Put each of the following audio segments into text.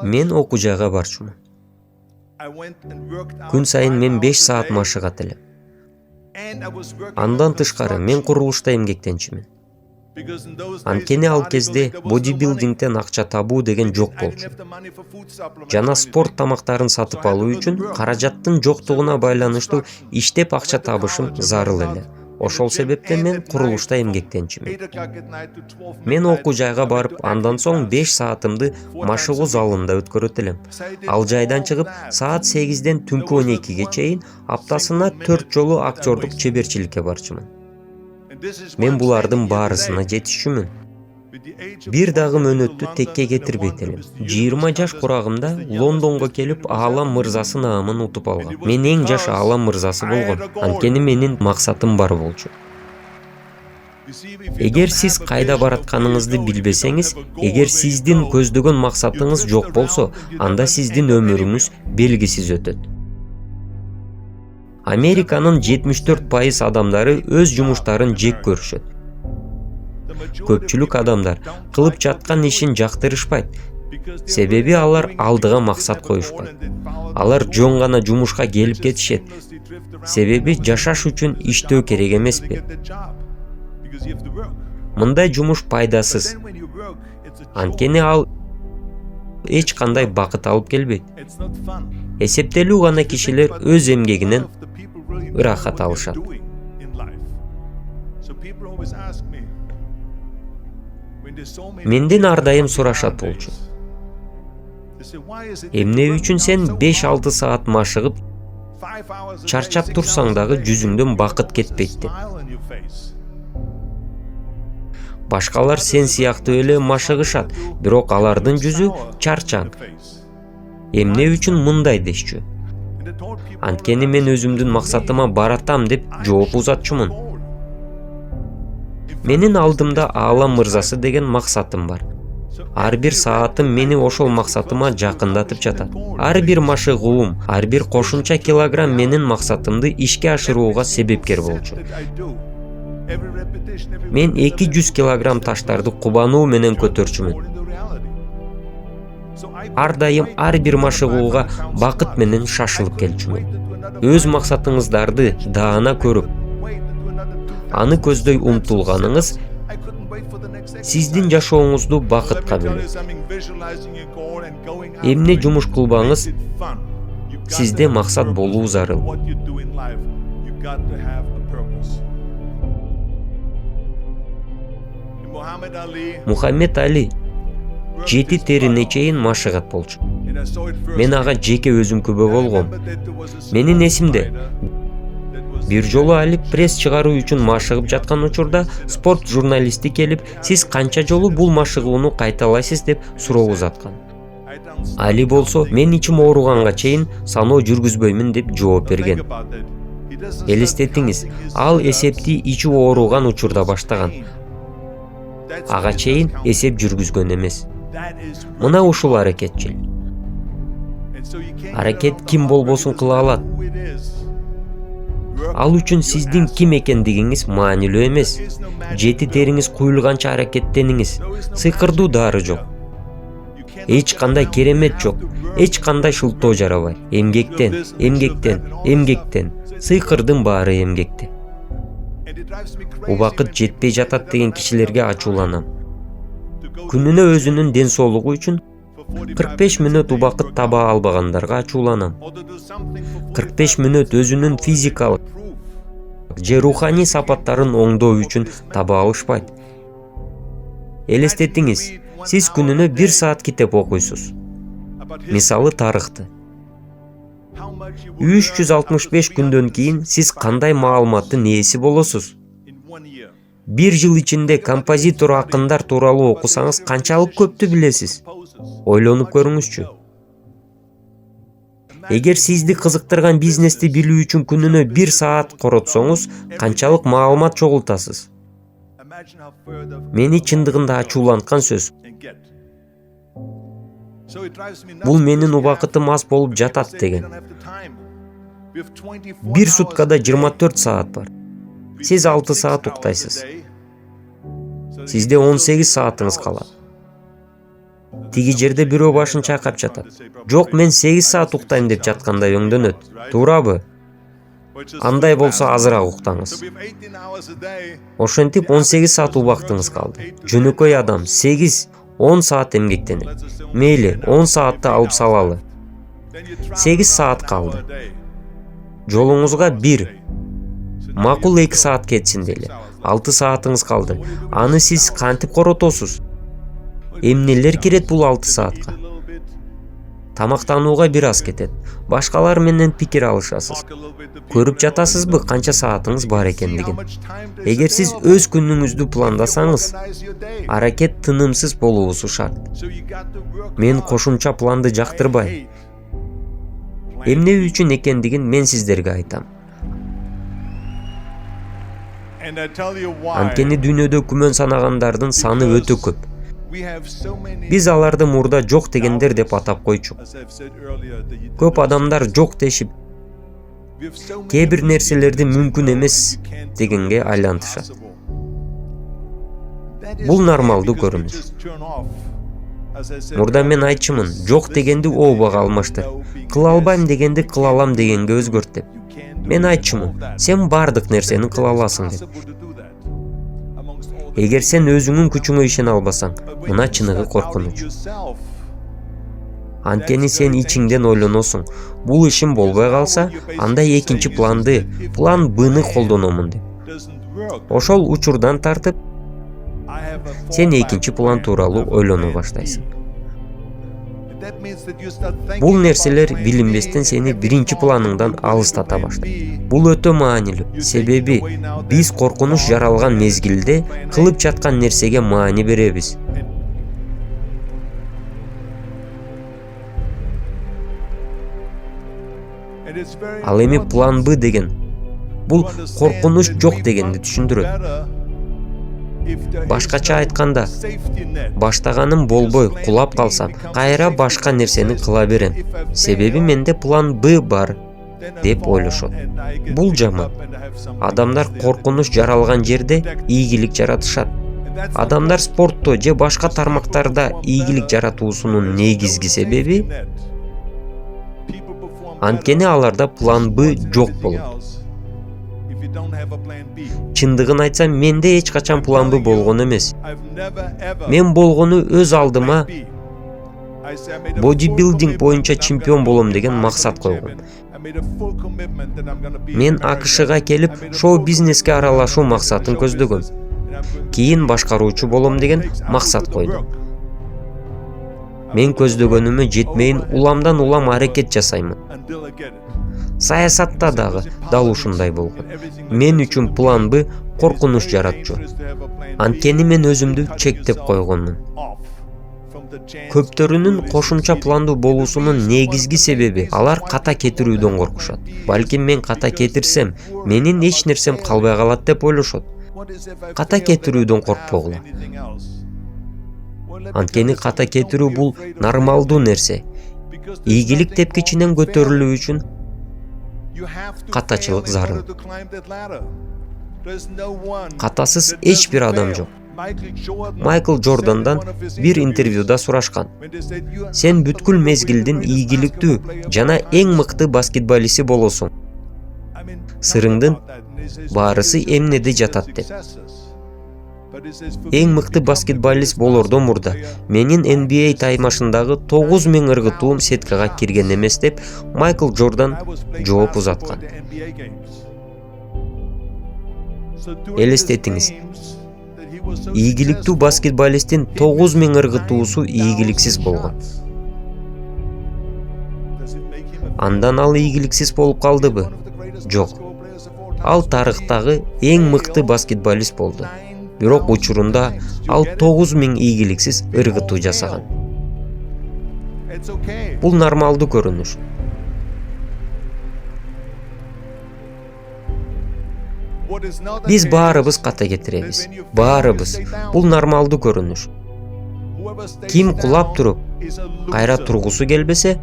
Мен окуу жайга барчумун. Күн сайын мен 5 саат машыгат элем. Андан тышкары мен курулушта эмгектенчимин. Анткени ал кезде бодибилдингден акча табуу деген жок болчу. Жана спорт тамактарын сатып алуу үчүн каражаттын жоктугуна байланыштуу иштеп акча табышым зарыл эле. Ошол себептен мен курулушта эмгектенчимин. Мен окуу жайга барып, андан соң 5 саатымды машыгуу залында өткөрөт элем. Ал жайдан чыгып, саат 8ден түнкү 12ге чейин аптасына 4 жолу актёрдук чеберчиликке барчумун. Мен булардын баарысына жетишчүмүн. Бир дагы мөөнөттү текке кетирбейт элем. 20 жаш курагымда Лондонго келип аалам мырзасы наамын утуп алгам. Мен эң жаш аалам мырзасы болгом. Анткени менин максатым бар болчу. Эгер сиз кайда баратканыңызды билбесеңиз, эгер сиздин көздөгөн максатыңыз жок болсо, анда сиздин өмүрүңүз белгисиз өтөт. Американын 74% адамдары өз жумуштарын жек көрүшөт. Көпчүлүк адамдар кылып жаткан ишин жактырышпайт. Себеби алар алдыга максат коюшпайт. Алар жөн гана жумушка келип кетишет. Себеби жашаш үчүн иштөө керек эмеспи? Мындай жумуш пайдасыз. Анткени ал эч кандай бакыт алып келбейт. Эсептелүү гана кишилер өз эмгегинен ырахат алышат. Менден ар дайым сурашат болчу. Эмне үчүн сен 5-6 саат машыгып, чарчап турсаң дагы жүзүңдөн бакыт кетпейт деп. Башкалар сен сыяктуу эле машыгышат, бирок алардын жүзү чарчаң. Эмне үчүн мындай дешчү? Анткени мен өзүмдүн максатыма баратам деп жооп узатчумун. Менин алдымда аалам мырзасы деген максатым бар. Ар бир саатым мени ошол максатыма жакындатып жатат. Ар бир машыгуум, ар бир кошумча килограмм менин максатымды ишке ашырууга себепкер болчу. Мен 200 килограмм таштарды кубануу менен көтөрчүмүн. Ар дайым ар бир машыгууга бакыт менен шашылып келчүмүн. Өз максатыңыздарды даана көрүп, аны көздөй умтулганыңыз сиздин жашооңузду бакытка бөлөт. Эмне жумуш кылбаңыз, сизде максат болуу зарыл. Мухаммед Али 7 терине чейин машыгат болчу. Мен ага жеке өзүм күбө болгом. Менин эсимде, бир жолу Али пресс чыгаруу үчүн машыгып жаткан учурда спорт журналисти келип, сиз канча жолу бул машыгууну кайталайсыз деп суроо узаткан. Али болсо, мен ичим ооруганга чейин саноо жүргүзбөймүн деп жооп берген. Элестетиңиз, ал эсепти ичи ооруган учурда баштаган. Ага чейин эсеп жүргүзгөн эмес. Мына ушул аракетчил. Аракет ким болбосун кыла алат. Ал үчүн сиздин ким экендигиңиз маанилүү эмес. 7 териңиз куюлганча аракеттениңиз. Сыйкырдуу дары жок. Эч кандай керемет жок. Эч кандай шылтоо жарабайт. Эмгектен. Сыйкырдын баары эмгекте. Убакыт жетпей жатат деген кишилерге ачууланам. Күнүнө өзүнүн ден соолугу үчүн 45 мүнөт убакыт таба албагандарга ачууланам. 45 мүнөт өзүнүн физикалык же руханий сапаттарын оңдоо үчүн таба алышпайт. Элестетиңиз, сиз күнүнө 1 саат китеп окуйсуз. Мисалы тарыхты. 365 күндөн кийин сиз кандай маалыматтын ээси болосуз? 1 жыл ичинде композитор акындар тууралуу окусаңыз канчалык көптү билесиз? Ойлонуп көрүңүзчү. Эгер сизди кызыктырган бизнести билүү үчүн күнүнө 1 саат коротсоңуз, канчалык маалымат чогултасыз? Мени чындыгында ачууланткан сөз. Бул менин убакытым аз болуп жатат деген. Бир суткада 24 саат бар. Сиз 6 саат уктайсыз. Сизде 18 саатыңыз калат. Тиги жерде бирөө башын чайкап жатат. Жок, мен 8 саат уктайм деп жаткандай өңдөнөт. Туурабы? Андай болсо азыраак уктаңыз. Ошентип 18 саат убактыңыз калды. Жөнөкөй адам 8-10 саат эмгектенет. Мейли, 10 саатты алып салалы. 8 саат калды. Жолуңузга 1. Макул 2 саат кетсин дейли. 6 саатыңыз калды. Аны сиз кантип коротосуз? Эмнелер кирет бул 6 саатка? Тамактанууга бир аз кетет. Башкалар менен пикир алышасыз. Көрүп жатасызбы канча саатыңыз бар экендигин? Эгер сиз өз күнүңүздү пландасаңыз, аракет тынымсыз болуусу шарт. Мен кошумча планды жактырбайм. Эмне үчүн экендигин мен сиздерге айтам. Анткени дүйнөдө күмөн санагандардын саны өтө көп. Биз аларды мурда жок дегендер деп атап койчук. Көп адамдар жок дешип, кээ бир нерселерди мүмкүн эмес дегенге айлантышат. Бул нормалдуу көрүнүш. Мурда мен айтчумун, жок дегенди ообага алмашты. Кыла албайм дегенди кыла алам дегенге өзгөрт деп. Мен айтчумун, сен бардык нерсени кыла аласың деп. Эгер сен өзүңүн күчүңө ишене албасаң, мына чыныгы коркунуч. Анткени сен ичиңден ойлоносуң, бул ишим болбой калса, анда экинчи планды, план Б'ны колдономун деп. Ошол учурдан тартып, сен экинчи план тууралуу ойлоно баштайсың. Бул нерселер билинбестен сени биринчи планыңдан алыстата баштайт. Бул өтө маанилүү. Себеби биз коркунуч жаралган мезгилде кылып жаткан нерсеге маани беребиз. Ал эми план Б деген бул коркунуч жок дегенди түшүндүрөт. Башкача айтканда, баштаганым болбой кулап калсам, кайра башка нерсени кыла берем. Себеби менде план Б бар деп ойлошот. Бул жаман. Адамдар коркунуч жаралган жерде ийгилик жаратышат. Адамдар спортто же башка тармактарда ийгилик жаратуусунун негизги себеби анткени аларда план Б жок болот. Чындыгын айтсам, менде эч качан план Б болгон эмес. Мен болгону өз алдыма бодибилдинг боюнча чемпион болом деген максат койгом. Мен АКШга келип, шоу-бизнеске аралашуу максатын көздөгөм. Кийин башкаруучу болом деген максат койдум. Мен көздөгөнүмө жетмейин уламдан улам аракет жасаймын. Саясатта дагы дал ушундай болгон. Мен үчүн план Б коркунуч жаратчу. Анткени мен өзүмдү чектеп койгонмун. Көптөрүнүн кошумча пландуу болуусунун негизги себеби алар ката кетирүүдөн коркушат. Балким мен ката кетирсем, менин эч нерсем калбай калат деп ойлошот. Ката кетирүүдөн коркпогула. Анткени ката кетирүү бул нормалдуу нерсе. Ийгилик тепкичинен көтөрүлүү үчүн катачылык зарыл. Катасыз эч бир адам жок. Майкл Джордандан бир интервьюда сурашкан. Сен бүткүл мезгилдин ийгиликтүү жана эң мыкты баскетболисти болосуң. Сырыңдын баарысы эмнеде жатат деп. Эң мыкты баскетболист болордон мурда менин NBA таймашындагы 9000 ыргытуум сеткага кирген эмес деп Майкл Джордан жооп узаткан. Элестетиңиз. Ийгиликтүү баскетболисттин 9000 ыргытуусу ийгиликсиз болгон. Андан ал ийгиликсиз болуп калдыбы? Жок. Ал тарыхтагы эң мыкты баскетболист болду. Бирок учурунда ал 9000 ийгиликсиз ыргытуу жасаган. Бул нормалдуу көрүнүш. Биз баарыбыз ката кетиребиз. Баарыбыз. Бул нормалдуу көрүнүш. Ким кулап туруп, кайра тургусу келбесе,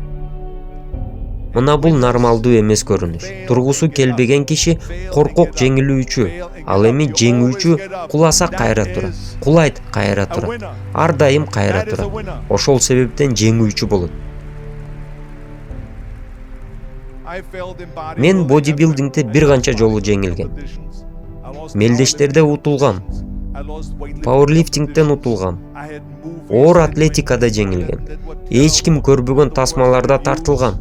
Мына бул нормалдуу эмес көрүнүш. Тургусу келбеген киши коркок жеңилүүчү, ал эми жеңүүчү куласа кайра турат, кулайт кайра турат, ар дайым кайра турат. Ошол себептен жеңүүчү болот. Мен бодибилдингде бир канча жолу жеңилгем. Мелдештерде утулгам, пауэрлифтингден утулгам, оор атлетикада жеңилгем, эч ким көрбөгөн тасмаларда тартылгам,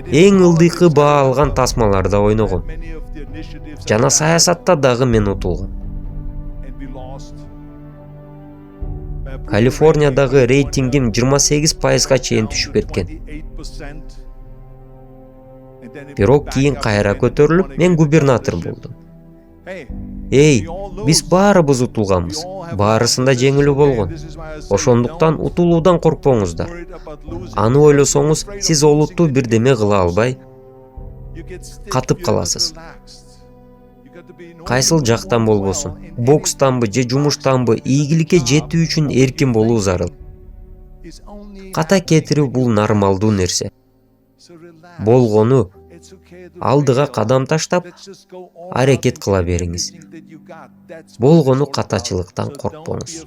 эң ылдыйкы баа алган тасмаларда ойногом. Жана саясатта дагы мен утулгам. Калифорниядагы рейтингим 28%га чейин түшүп кеткен. Бирок кийин кайра көтөрүлүп, мен губернатор болдум. Эй, биз баарыбыз утулганбыз. Баарысында жеңилүү болгон. Ошондуктан утулуудан коркпоңуздар. Аны ойлосоңуз, сиз олуттуу бирдеме кыла албай катып каласыз. Кайсыл жактан болбосун, бокстанбы же жумуштанбы ийгиликке жетүү үчүн эркин болуу зарыл. Ката кетирүү бул нормалдуу нерсе. Болгону алдыга кадам таштап, аракет кыла бериңиз. Болгону катачылыктан коркпоңуз.